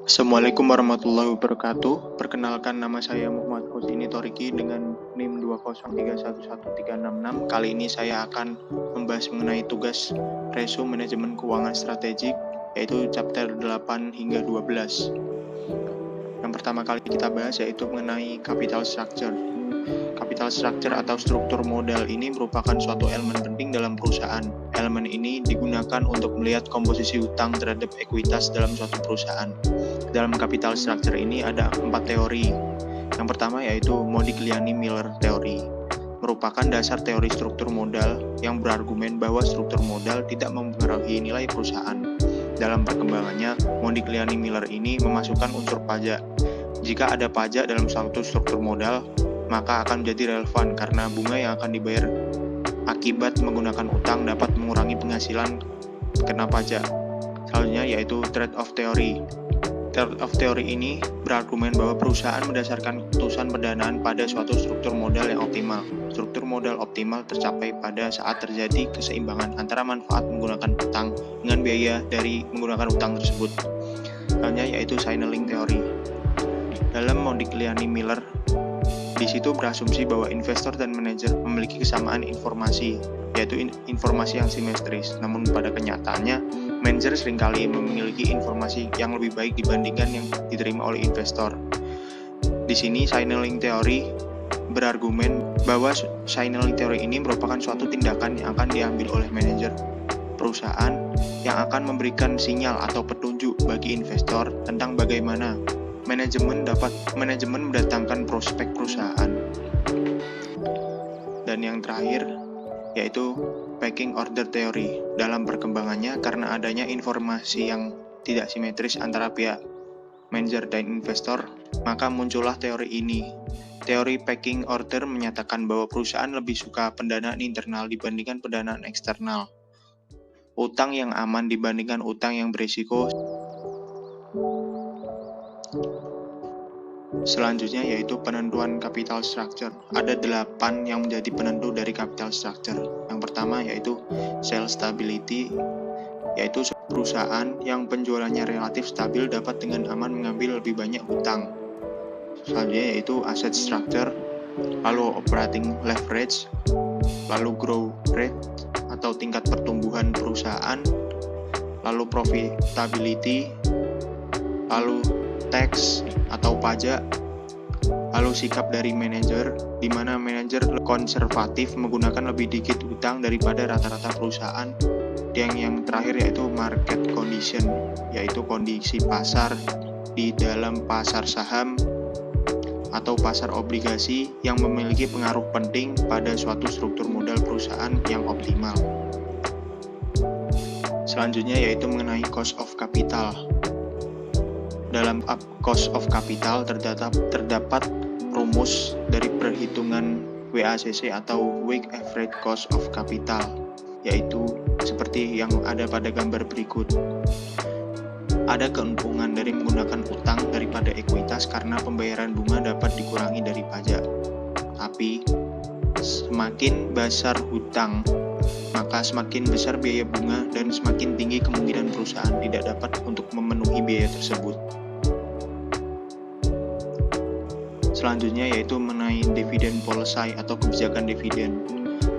Assalamualaikum warahmatullahi wabarakatuh. Perkenalkan, nama saya Muhammad Husini Toriki dengan NIM 203113666. Kali ini saya akan membahas mengenai tugas Resu Manajemen Keuangan Strategik, yaitu chapter 8 hingga 12. Yang pertama kali kita bahas yaitu mengenai capital structure. Capital structure atau struktur modal ini merupakan suatu elemen penting dalam perusahaan. Elemen ini digunakan untuk melihat komposisi hutang terhadap ekuitas dalam suatu perusahaan. Dalam capital structure ini ada 4 teori. Yang pertama yaitu Modigliani-Miller teori. Merupakan dasar teori struktur modal yang berargumen bahwa struktur modal tidak mempengaruhi nilai perusahaan. Dalam perkembangannya, Modigliani-Miller ini memasukkan unsur pajak. Jika ada pajak dalam suatu struktur modal, maka akan menjadi relevan karena bunga yang akan dibayar akibat menggunakan utang dapat mengurangi penghasilan kena pajak. Selanjutnya yaitu trade-off theory. Trade-off theory ini berargumen bahwa perusahaan mendasarkan keputusan pendanaan pada suatu struktur modal yang optimal. Struktur modal optimal tercapai pada saat terjadi keseimbangan antara manfaat menggunakan utang dengan biaya dari menggunakan utang tersebut. Selanjutnya yaitu signaling theory. Dalam Modigliani-Miller, di situ berasumsi bahwa investor dan manajer memiliki kesamaan informasi, yaitu informasi yang simetris. Namun pada kenyataannya, manajer seringkali memiliki informasi yang lebih baik dibandingkan yang diterima oleh investor. Di sini signaling theory berargumen bahwa signaling theory ini merupakan suatu tindakan yang akan diambil oleh manajer perusahaan yang akan memberikan sinyal atau petunjuk bagi investor tentang bagaimana manajemen mendatangkan prospek perusahaan. Dan yang terakhir yaitu pecking order theory. Dalam perkembangannya, karena adanya informasi yang tidak simetris antara pihak manajer dan investor, maka muncullah teori ini. Teori pecking order menyatakan bahwa perusahaan lebih suka pendanaan internal dibandingkan pendanaan eksternal. Utang yang aman dibandingkan utang yang berisiko. Selanjutnya yaitu penentuan capital structure. Ada 8 yang menjadi penentu dari capital structure. Yang pertama yaitu sales stability, yaitu perusahaan yang penjualannya relatif stabil dapat dengan aman mengambil lebih banyak hutang. Selanjutnya yaitu asset structure, lalu operating leverage, lalu growth rate atau tingkat pertumbuhan perusahaan, lalu profitability, lalu tax atau pajak, lalu sikap dari manajer, di mana manajer konservatif menggunakan lebih dikit hutang daripada rata-rata perusahaan. Yang terakhir yaitu market condition, yaitu kondisi pasar di dalam pasar saham atau pasar obligasi yang memiliki pengaruh penting pada suatu struktur modal perusahaan yang optimal. Selanjutnya yaitu mengenai cost of capital. Dalam cost of capital terdapat rumus dari perhitungan WACC atau Weighted Average Cost of Capital, yaitu seperti yang ada pada gambar berikut. Ada keuntungan dari menggunakan utang daripada ekuitas karena pembayaran bunga dapat dikurangi dari pajak. Tapi semakin besar hutang, maka semakin besar biaya bunga dan semakin tinggi kemungkinan perusahaan tidak dapat untuk memenuhi biaya tersebut. Selanjutnya yaitu mengenai dividend policy atau kebijakan dividen.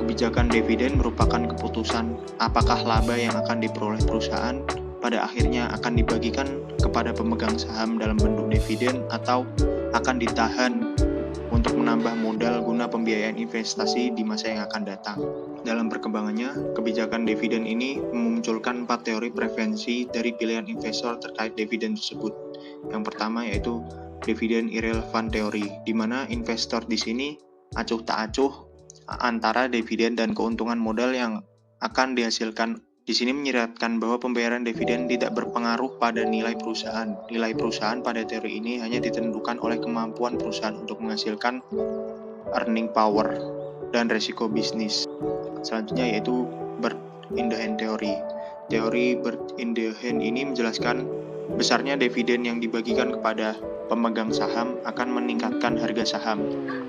Kebijakan dividen merupakan keputusan apakah laba yang akan diperoleh perusahaan pada akhirnya akan dibagikan kepada pemegang saham dalam bentuk dividen atau akan ditahan untuk menambah modal guna pembiayaan investasi di masa yang akan datang. Dalam perkembangannya, kebijakan dividen ini memunculkan 4 teori preferensi dari pilihan investor terkait dividen tersebut. Yang pertama yaitu dividen irrelevant teori, di mana investor di sini acuh tak acuh antara dividen dan keuntungan modal yang akan dihasilkan. Di sini menyiratkan bahwa pembayaran dividen tidak berpengaruh pada nilai perusahaan. Nilai perusahaan pada teori ini hanya ditentukan oleh kemampuan perusahaan untuk menghasilkan earning power dan resiko bisnis. Selanjutnya yaitu bird in the hand teori. Teori bird in the hand ini menjelaskan besarnya dividen yang dibagikan kepada pemegang saham akan meningkatkan harga saham.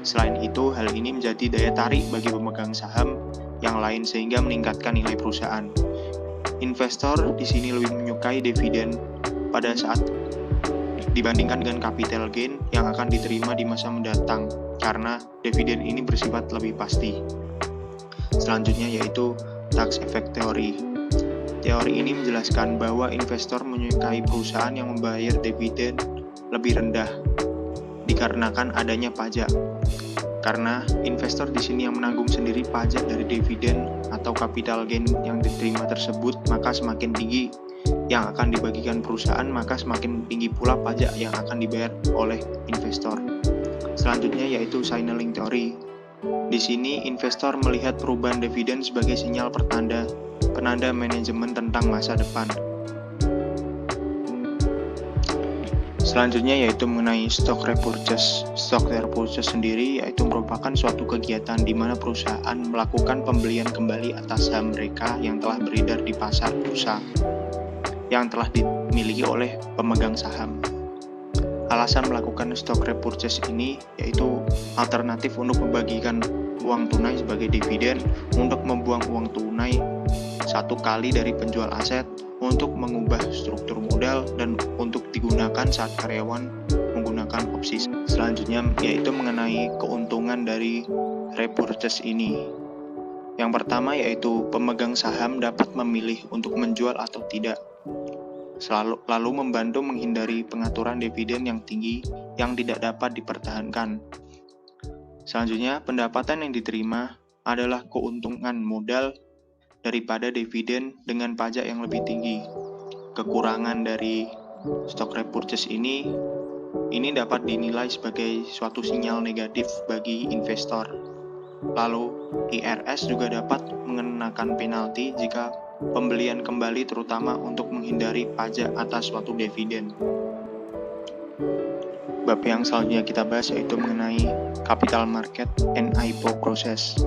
Selain itu, hal ini menjadi daya tarik bagi pemegang saham yang lain sehingga meningkatkan nilai perusahaan. Investor di sini lebih menyukai dividen pada saat dibandingkan dengan capital gain yang akan diterima di masa mendatang, karena dividen ini bersifat lebih pasti. Selanjutnya yaitu tax effect theory. Teori ini menjelaskan bahwa investor menyukai perusahaan yang membayar dividen lebih rendah dikarenakan adanya pajak. Karena investor di sini yang menanggung sendiri pajak dari dividen atau capital gain yang diterima tersebut, maka semakin tinggi yang akan dibagikan perusahaan, maka semakin tinggi pula pajak yang akan dibayar oleh investor. Selanjutnya yaitu signaling theory. Di sini investor melihat perubahan dividen sebagai sinyal penanda manajemen tentang masa depan. Selanjutnya yaitu mengenai stock repurchase. Stock repurchase sendiri yaitu merupakan suatu kegiatan di mana perusahaan melakukan pembelian kembali atas saham mereka yang telah beredar di pasar bursa yang telah dimiliki oleh pemegang saham. Alasan melakukan stock repurchase ini yaitu alternatif untuk membagikan uang tunai sebagai dividen, untuk membuang uang tunai satu kali dari penjual aset, untuk mengubah struktur modal, dan untuk digunakan saat karyawan menggunakan opsi. Selanjutnya yaitu mengenai keuntungan dari repurchase ini. Yang pertama yaitu pemegang saham dapat memilih untuk menjual atau tidak, lalu membantu menghindari pengaturan dividen yang tinggi yang tidak dapat dipertahankan. Selanjutnya, pendapatan yang diterima adalah keuntungan modal daripada dividen dengan pajak yang lebih tinggi. Kekurangan dari stock repurchase ini dapat dinilai sebagai suatu sinyal negatif bagi investor. Lalu, IRS juga dapat mengenakan penalti jika pembelian kembali, terutama untuk menghindari pajak atas suatu dividen. Bab yang selanjutnya kita bahas yaitu mengenai capital market and IPO process.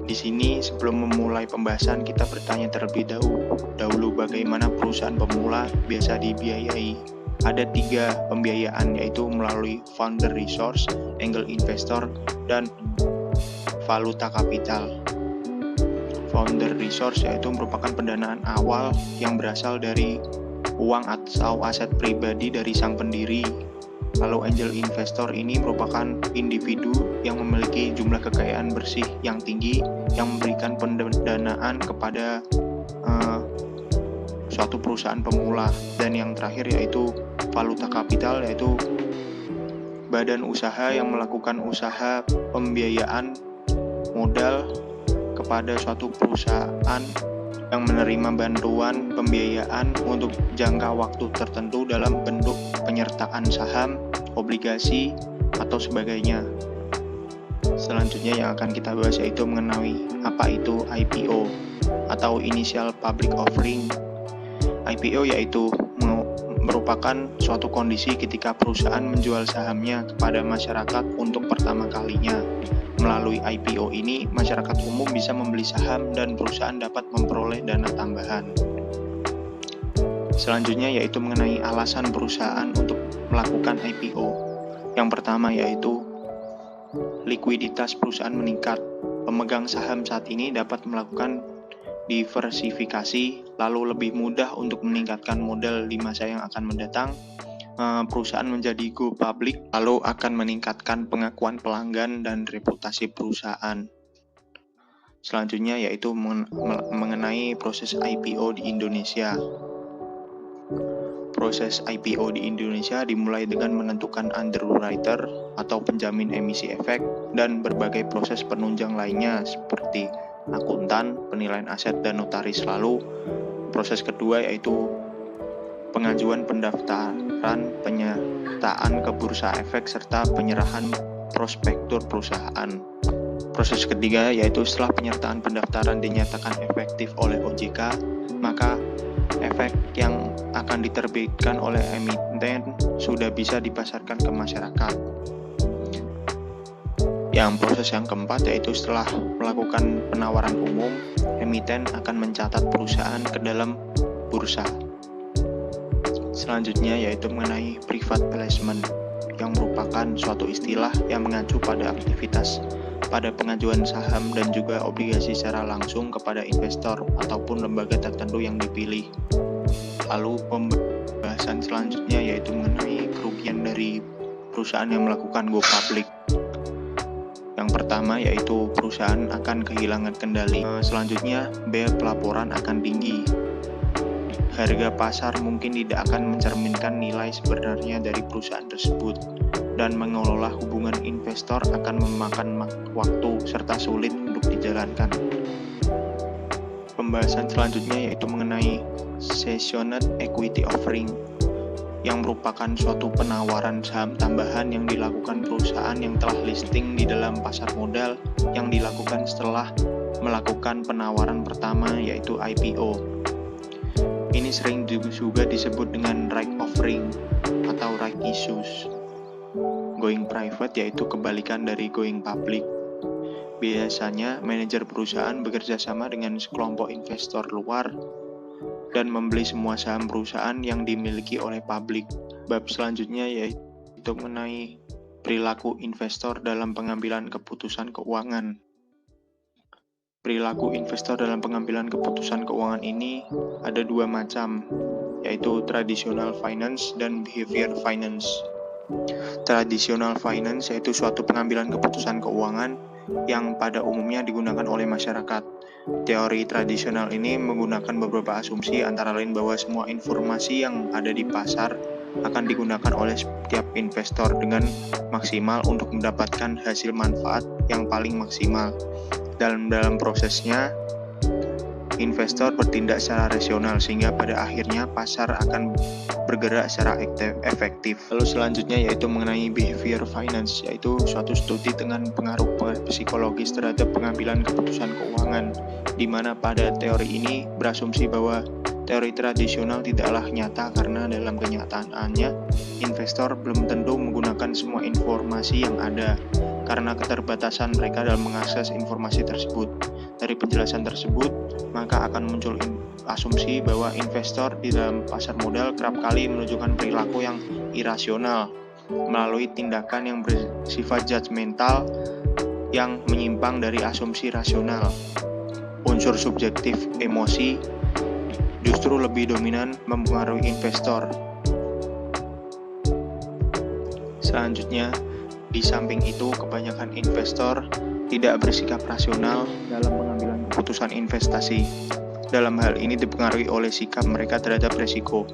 Di sini sebelum memulai pembahasan kita bertanya terlebih dahulu bagaimana perusahaan pemula biasa dibiayai. Ada 3 pembiayaan yaitu melalui founder resource, angel investor, dan valuta kapital. Founder resource yaitu merupakan pendanaan awal yang berasal dari uang atau aset pribadi dari sang pendiri. Lalu angel investor ini merupakan individu yang memiliki jumlah kekayaan bersih yang tinggi yang memberikan pendanaan kepada suatu perusahaan pemula. Dan yang terakhir yaitu valuta kapital, yaitu badan usaha yang melakukan usaha pembiayaan modal kepada suatu perusahaan yang menerima bantuan pembiayaan untuk jangka waktu tertentu dalam bentuk penyertaan saham, obligasi, atau sebagainya. Selanjutnya yang akan kita bahas yaitu mengenai apa itu IPO atau Initial Public Offering. IPO yaitu merupakan suatu kondisi ketika perusahaan menjual sahamnya kepada masyarakat untuk pertama kalinya. Melalui IPO ini, masyarakat umum bisa membeli saham dan perusahaan dapat memperoleh dana tambahan. Selanjutnya yaitu mengenai alasan perusahaan untuk melakukan IPO. Yang pertama yaitu likuiditas perusahaan meningkat. Pemegang saham saat ini dapat melakukan diversifikasi, lalu lebih mudah untuk meningkatkan modal di masa yang akan mendatang. Perusahaan menjadi go public, lalu akan meningkatkan pengakuan pelanggan dan reputasi perusahaan. Selanjutnya yaitu mengenai proses IPO di Indonesia. Proses IPO di Indonesia dimulai dengan menentukan underwriter atau penjamin emisi efek dan berbagai proses penunjang lainnya seperti akuntan, penilaian aset, dan notaris. Lalu proses kedua yaitu pengajuan pendaftaran, penyertaan ke bursa efek, serta penyerahan prospektur perusahaan. Proses ketiga yaitu setelah penyertaan pendaftaran dinyatakan efektif oleh OJK, maka efek yang akan diterbitkan oleh emiten sudah bisa dipasarkan ke masyarakat. Yang proses yang keempat yaitu setelah melakukan penawaran umum, emiten akan mencatat perusahaan ke dalam bursa. Selanjutnya yaitu mengenai private placement, yang merupakan suatu istilah yang mengacu pada aktivitas pada pengajuan saham dan juga obligasi secara langsung kepada investor ataupun lembaga tertentu yang dipilih. Lalu pembahasan pembahasan selanjutnya yaitu mengenai kerugian dari perusahaan yang melakukan go public. Yang pertama yaitu perusahaan akan kehilangan kendali. Selanjutnya, biaya pelaporan akan tinggi. Harga pasar mungkin tidak akan mencerminkan nilai sebenarnya dari perusahaan tersebut, dan mengelola hubungan investor akan memakan waktu serta sulit untuk dijalankan. Pembahasan selanjutnya yaitu mengenai seasoned equity offering, yang merupakan suatu penawaran saham tambahan yang dilakukan perusahaan yang telah listing di dalam pasar modal yang dilakukan setelah melakukan penawaran pertama yaitu IPO. Ini sering juga disebut dengan right offering atau right issues. Going private yaitu kebalikan dari going public. Biasanya manajer perusahaan bekerja sama dengan sekelompok investor luar dan membeli semua saham perusahaan yang dimiliki oleh publik. Bab selanjutnya yaitu mengenai perilaku investor dalam pengambilan keputusan keuangan. Perilaku investor dalam pengambilan keputusan keuangan ini ada dua macam, yaitu traditional finance dan behavior finance. Traditional finance yaitu suatu pengambilan keputusan keuangan yang pada umumnya digunakan oleh masyarakat. Teori tradisional ini menggunakan beberapa asumsi, antara lain bahwa semua informasi yang ada di pasar akan digunakan oleh setiap investor dengan maksimal untuk mendapatkan hasil manfaat yang paling maksimal. Dalam prosesnya, investor bertindak secara rasional sehingga pada akhirnya pasar akan bergerak secara efektif. Lalu selanjutnya yaitu mengenai behavior finance, yaitu suatu studi dengan pengaruh psikologis terhadap pengambilan keputusan keuangan, di mana pada teori ini berasumsi bahwa teori tradisional tidaklah nyata karena dalam kenyataannya investor belum tentu menggunakan semua informasi yang ada karena keterbatasan mereka dalam mengakses informasi tersebut. Dari penjelasan tersebut, maka akan muncul asumsi bahwa investor di dalam pasar modal kerap kali menunjukkan perilaku yang irasional melalui tindakan yang bersifat judgmental yang menyimpang dari asumsi rasional. Unsur subjektif emosi justru lebih dominan mempengaruhi investor. Selanjutnya, di samping itu, kebanyakan investor tidak bersikap rasional dalam pengambilan keputusan investasi. Dalam hal ini dipengaruhi oleh sikap mereka terhadap resiko.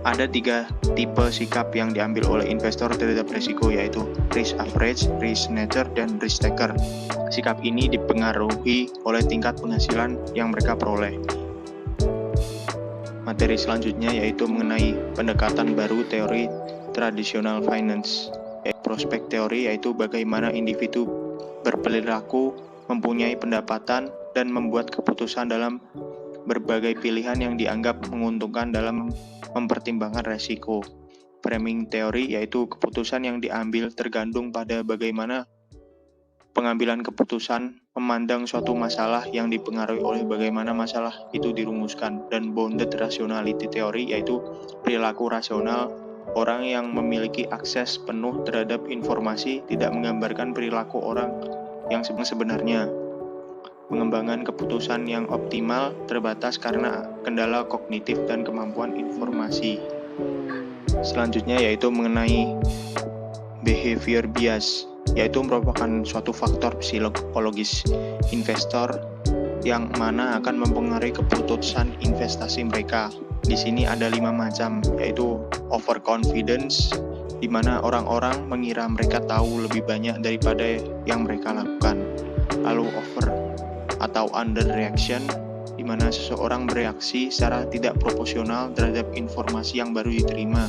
Ada 3 tipe sikap yang diambil oleh investor terhadap resiko, yaitu risk average, risk nature, dan risk taker. Sikap ini dipengaruhi oleh tingkat penghasilan yang mereka peroleh. Materi selanjutnya yaitu mengenai pendekatan baru teori traditional finance. Prospek teori yaitu bagaimana individu berperilaku, mempunyai pendapatan, dan membuat keputusan dalam berbagai pilihan yang dianggap menguntungkan dalam mempertimbangkan resiko. Framing teori yaitu keputusan yang diambil tergantung pada bagaimana pengambilan keputusan memandang suatu masalah yang dipengaruhi oleh bagaimana masalah itu dirumuskan. Dan bounded rationality teori yaitu perilaku rasional orang yang memiliki akses penuh terhadap informasi tidak menggambarkan perilaku orang yang sebenarnya. Pengembangan keputusan yang optimal terbatas karena kendala kognitif dan kemampuan informasi. Selanjutnya yaitu mengenai behavior bias, yaitu merupakan suatu faktor psikologis investor yang mana akan mempengaruhi keputusan investasi mereka. Di sini ada 5 macam, yaitu overconfidence, di mana orang-orang mengira mereka tahu lebih banyak daripada yang mereka lakukan. Lalu over atau underreaction, di mana seseorang bereaksi secara tidak proporsional terhadap informasi yang baru diterima.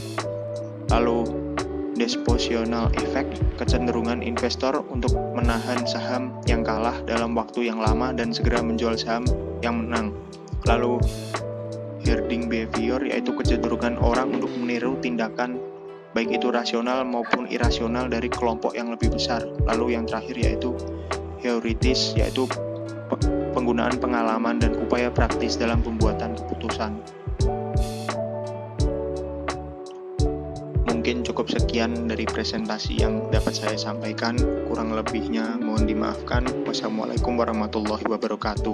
Lalu dispositional effect, kecenderungan investor untuk menahan saham yang kalah dalam waktu yang lama dan segera menjual saham yang menang. Lalu herding behavior, yaitu kecenderungan orang untuk meniru tindakan baik itu rasional maupun irasional dari kelompok yang lebih besar. Lalu yang terakhir yaitu heuristics, yaitu penggunaan pengalaman dan upaya praktis dalam pembuatan keputusan. Mungkin cukup sekian dari presentasi yang dapat saya sampaikan. Kurang lebihnya mohon dimaafkan. Wassalamualaikum warahmatullahi wabarakatuh.